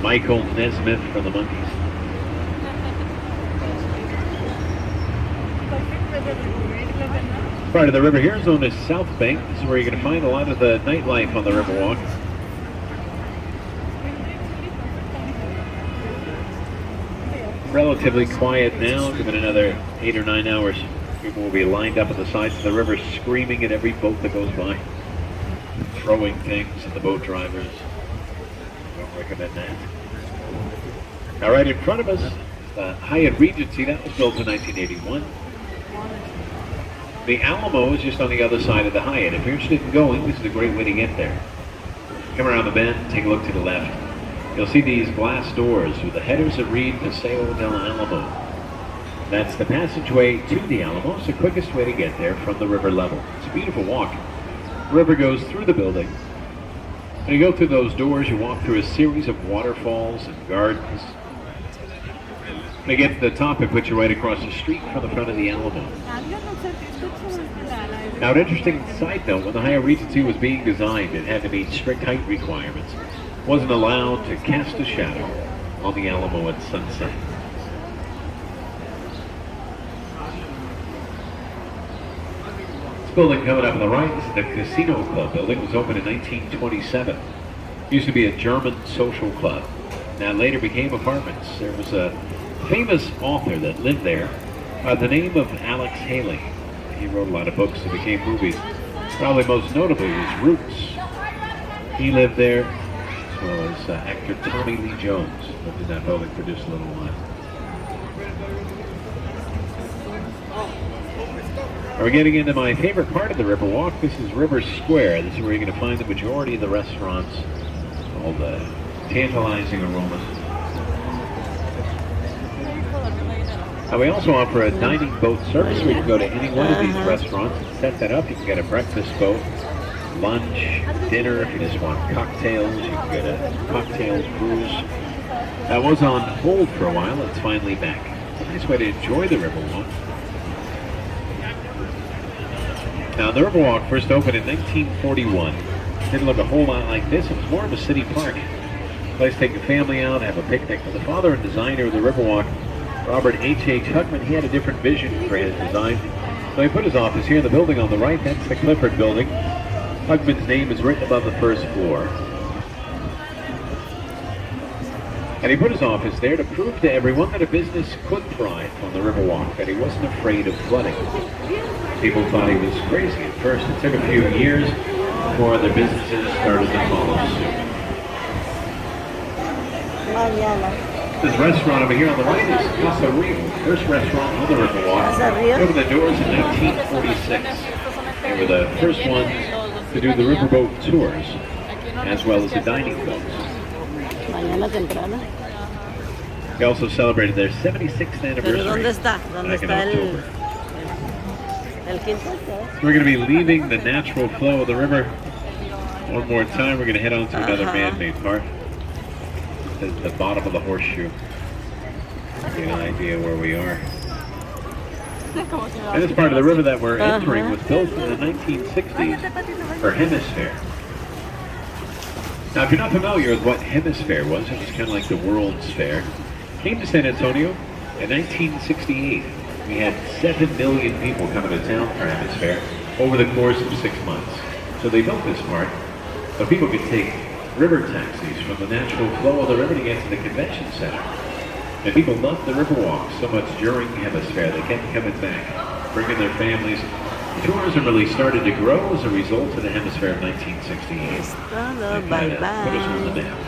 Michael Nesmith from the Monkees. Part of the river here is known as South Bank. This is where you're going to find a lot of the nightlife on the Riverwalk. Relatively quiet now. Given another 8 or 9 hours, people will be lined up at the sides of the river, screaming at every boat that goes by, throwing things at the boat drivers. Don't recommend that. All right, in front of us, the Hyatt Regency. That was built in 1981. The Alamo is just on the other side of the Hyatt. If you're interested in going, this is a great way to get there. Come around the bend, take a look to the left. You'll see these glass doors with the headers that read Paseo del Alamo. That's the passageway to the Alamo. It's the quickest way to get there from the river level. It's a beautiful walk. The river goes through the building. When you go through those doors, you walk through a series of waterfalls and gardens. When you get to the top, it puts you right across the street from the front of the Alamo. Now, an interesting side note, when the Hyatt Regency was being designed, it had to meet strict height requirements. It wasn't allowed to cast a shadow on the Alamo at sunset. This building coming up on the right is the Casino Club building. It was opened in 1927. It used to be a German social club. Now, later became apartments. There was a famous author that lived there by the name of Alex Haley. He wrote a lot of books that became movies. Probably most notably was Roots. He lived there, as well as actor Tommy Lee Jones lived in that building for just a little while. We're getting into my favorite part of the Riverwalk. This is River Square. This is where you're going to find the majority of the restaurants, all the tantalizing aromas. We also offer a dining boat service where you can go to any one of these restaurants and set that up. You can get a breakfast boat, lunch, dinner. If you just want cocktails, you can get a cocktail cruise. That was on hold for a while. It's finally back. It's a nice way to enjoy the Riverwalk. Now, the Riverwalk first opened in 1941. It didn't look a whole lot like this. It was more of a city park. A place to take your family out, have a picnic. But the father and designer of the Riverwalk, Robert H.H. Hugman, he had a different vision for his design. So he put his office here in the building on the right. That's the Clifford Building. Hugman's name is written above the first floor. And he put his office there to prove to everyone that a business could thrive on the Riverwalk, that he wasn't afraid of flooding. People thought he was crazy at first. It took a few years before other businesses started to follow suit. This restaurant over here on the right is Casa Rio, first restaurant on the Riverwalk. Opened the doors in 1946. They were the first ones to do the riverboat tours, as well as the dining boats. They also celebrated their 76th anniversary back in October. So we're going to be leaving the natural flow of the river one more time. We're going to head on to another man-made part. The bottom of the horseshoe. Get an idea where we are. And this part of the river that we're entering was built in the 1960s for Hemisphere. Now, if you're not familiar with what Hemisphere was, it was kind of like the World's Fair. Came to San Antonio in 1968. We had 7 million people coming to town for Hemisphere over the course of 6 months. So they built this part so people could take river taxis from the natural flow of the river to get to the convention center. And people loved the Riverwalk so much during Hemisphere, they kept coming back, bringing their families. Tourism really started to grow as a result of the Hemisphere of 1968. And put us on the map.